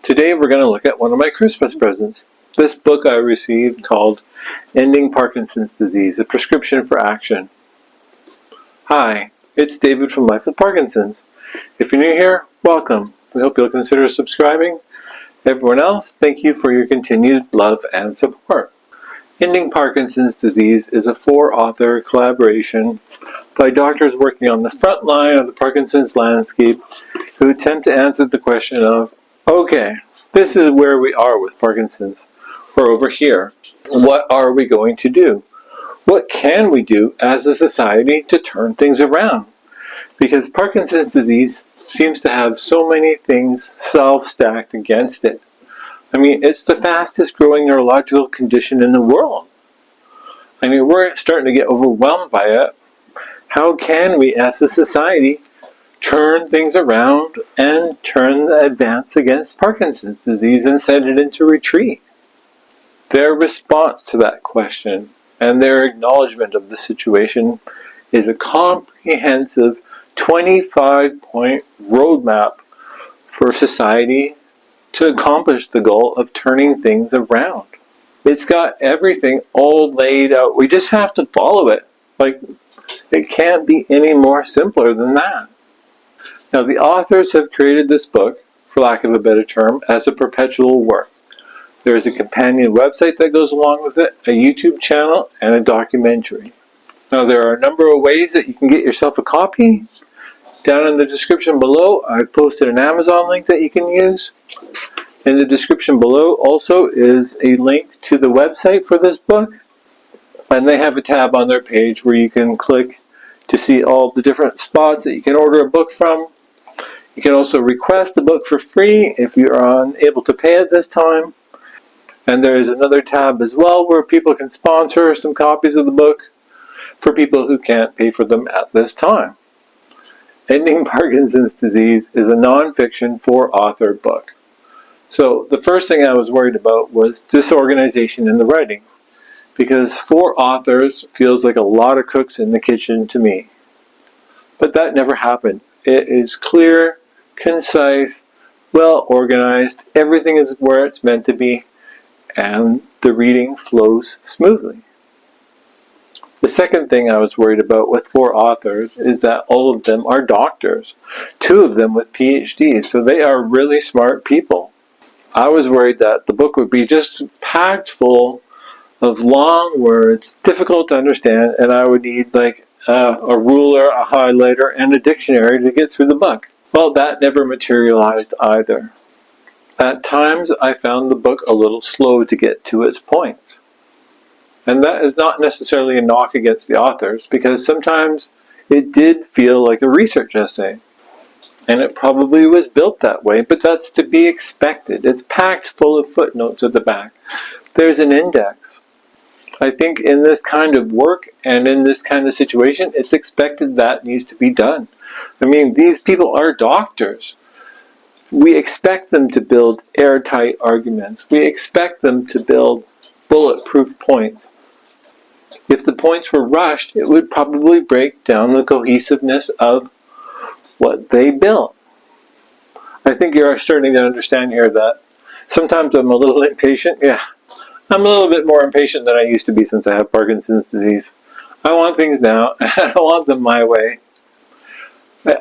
Today we're going to look at one of my Christmas presents. This book I received called Ending Parkinson's Disease, A Prescription for Action. Hi, it's David from Life with Parkinson's. If you're new here, welcome. We hope you'll consider subscribing. Everyone else, thank you for your continued love and support. Ending Parkinson's Disease is a 4-author collaboration by doctors working on the front line of the Parkinson's landscape who attempt to answer the question of, okay, this is where we are with Parkinson's. We're over here. What are we going to do? What can we do as a society to turn things around? Because Parkinson's disease seems to have so many things self-stacked against it. I mean, it's the fastest growing neurological condition in the world. I mean, we're starting to get overwhelmed by it. How can we, as a society, turn things around and turn the advance against Parkinson's disease and send it into retreat? Their response to that question and their acknowledgement of the situation is a comprehensive 25-point roadmap for society to accomplish the goal of turning things around. It's got everything all laid out. We just have to follow it. It can't be any more simpler than that. Now, the authors have created this book, for lack of a better term, as a perpetual work. There is a companion website that goes along with it, a YouTube channel, and a documentary. Now, there are a number of ways that you can get yourself a copy. Down in the description below, I've posted an Amazon link that you can use. In the description below also is a link to the website for this book. And they have a tab on their page where you can click to see all the different spots that you can order a book from. You can also request the book for free if you are unable to pay at this time. And there is another tab as well where people can sponsor some copies of the book for people who can't pay for them at this time. Ending Parkinson's Disease is a non-fiction 4-author book. So the first thing I was worried about was disorganization in the writing, because 4 authors feels like a lot of cooks in the kitchen to me. But that never happened. It is clear, concise, well organized, everything is where it's meant to be, and the reading flows smoothly. The second thing I was worried about with 4 authors is that all of them are doctors, 2 of them with PhDs, so they are really smart people. I was worried that the book would be just packed full of long words, difficult to understand, and I would need a ruler, a highlighter, and a dictionary to get through the book. Well, that never materialized either. At times, I found the book a little slow to get to its points. And that is not necessarily a knock against the authors, because sometimes it did feel like a research essay. And it probably was built that way, but that's to be expected. It's packed full of footnotes at the back. There's an index. I think in this kind of work and in this kind of situation, it's expected that needs to be done. I mean, these people are doctors. We expect them to build airtight arguments. We expect them to build bulletproof points. If the points were rushed, it would probably break down the cohesiveness of what they built. I think you're starting to understand here that sometimes I'm a little impatient. Yeah, I'm a little bit more impatient than I used to be since I have Parkinson's disease. I want things now, and I want them my way.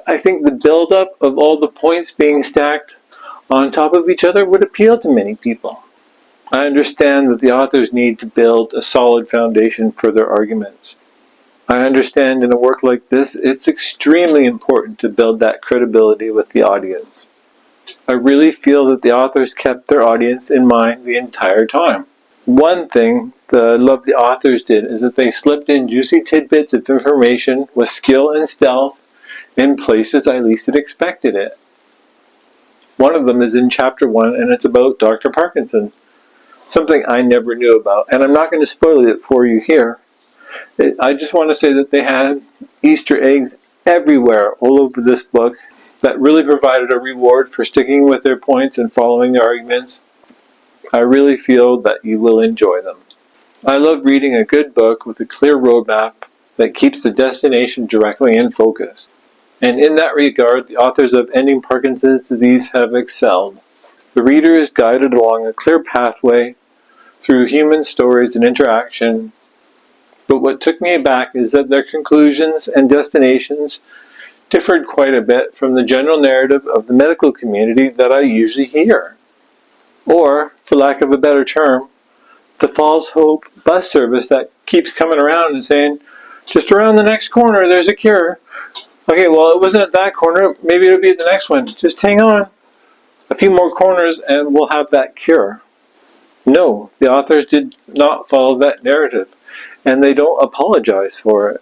I think the build-up of all the points being stacked on top of each other would appeal to many people. I understand that the authors need to build a solid foundation for their arguments. I understand in a work like this, it's extremely important to build that credibility with the audience. I really feel that the authors kept their audience in mind the entire time. One thing that I love the authors did is that they slipped in juicy tidbits of information with skill and stealth in places I least had expected it. One of them is in chapter 1, and it's about Dr. Parkinson. Something I never knew about, and I'm not going to spoil it for you here. I just want to say that they had Easter eggs everywhere, all over this book, that really provided a reward for sticking with their points and following their arguments. I really feel that you will enjoy them. I love reading a good book with a clear roadmap that keeps the destination directly in focus. And in that regard, the authors of Ending Parkinson's Disease have excelled. The reader is guided along a clear pathway through human stories and interaction. But what took me aback is that their conclusions and destinations differed quite a bit from the general narrative of the medical community that I usually hear. Or, for lack of a better term, the false hope bus service that keeps coming around and saying, just around the next corner there's a cure. Okay, well, it wasn't at that corner, maybe it'll be at the next one. Just hang on a few more corners and we'll have that cure. No, the authors did not follow that narrative, and they don't apologize for it.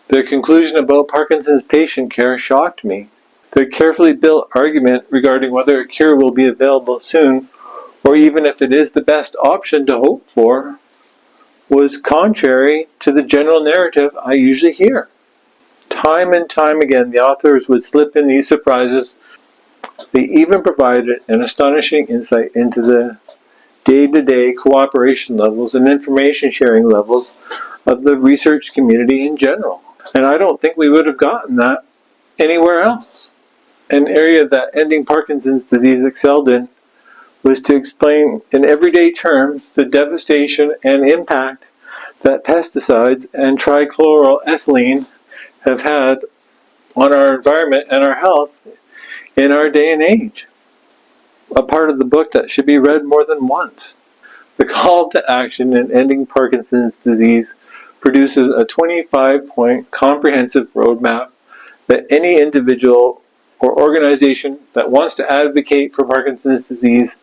Their conclusion about Parkinson's patient care shocked me. Their carefully built argument regarding whether a cure will be available soon, or even if it is the best option to hope for, was contrary to the general narrative I usually hear. Time and time again, the authors would slip in these surprises. They even provided an astonishing insight into the day-to-day cooperation levels and information sharing levels of the research community in general. And I don't think we would have gotten that anywhere else. An area that Ending Parkinson's Disease excelled in was to explain in everyday terms the devastation and impact that pesticides and trichloroethylene have had on our environment and our health in our day and age. A part of the book that should be read more than once. The call to action in Ending Parkinson's Disease produces a 25-point comprehensive roadmap that any individual or organization that wants to advocate for Parkinson's disease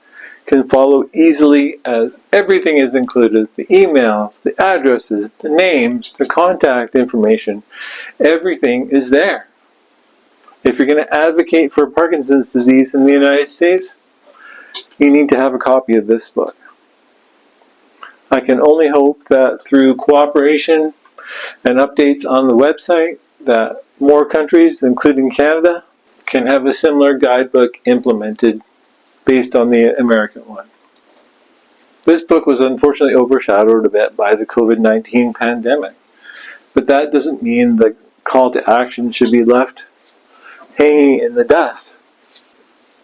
can follow easily, as everything is included. The emails, the addresses, the names, the contact information, everything is there. If you're going to advocate for Parkinson's disease in the United States, you need to have a copy of this book. I can only hope that through cooperation and updates on the website that more countries, including Canada, can have a similar guidebook implemented based on the American one. This book was unfortunately overshadowed a bit by the COVID-19 pandemic, but that doesn't mean the call to action should be left hanging in the dust.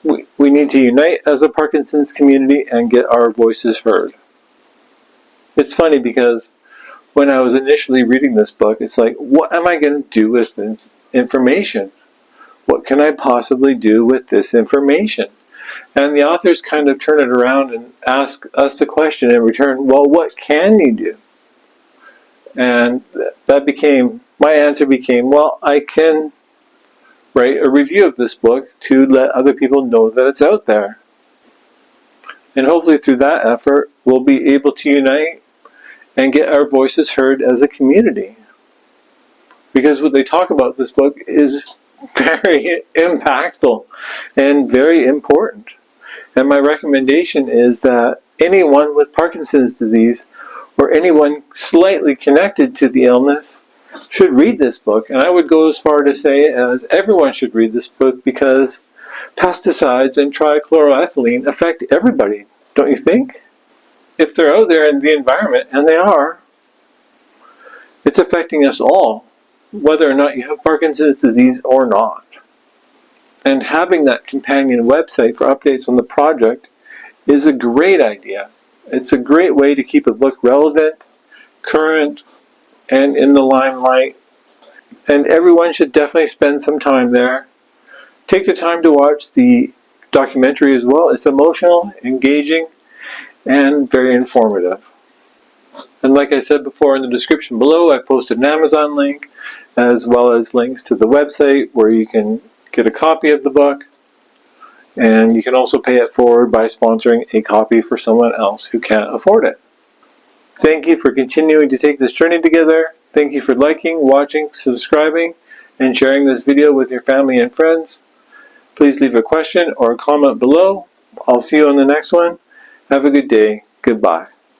We need to unite as a Parkinson's community and get our voices heard. It's funny because when I was initially reading this book, it's like, what am I going to do with this information? What can I possibly do with this information? And the authors kind of turn it around and ask us the question in return, well, what can you do? And my answer became, well, I can write a review of this book to let other people know that it's out there. And hopefully through that effort, we'll be able to unite and get our voices heard as a community. Because what they talk about in this book is very impactful and very important. And my recommendation is that anyone with Parkinson's disease or anyone slightly connected to the illness should read this book. And I would go as far to say as everyone should read this book, because pesticides and trichloroethylene affect everybody, don't you think? If they're out there in the environment, and they are, it's affecting us all, whether or not you have Parkinson's disease or not. And having that companion website for updates on the project is a great idea. It's a great way to keep a book relevant, current, and in the limelight. And everyone should definitely spend some time there. Take the time to watch the documentary as well. It's emotional, engaging, and very informative. And like I said before, in the description below, I posted an Amazon link, as well as links to the website where you can get a copy of the book. And you can also pay it forward by sponsoring a copy for someone else who can't afford it. Thank you for continuing to take this journey together. Thank you for liking, watching, subscribing, and sharing this video with your family and friends. Please leave a question or a comment below. I'll see you on the next one. Have a good day. Goodbye.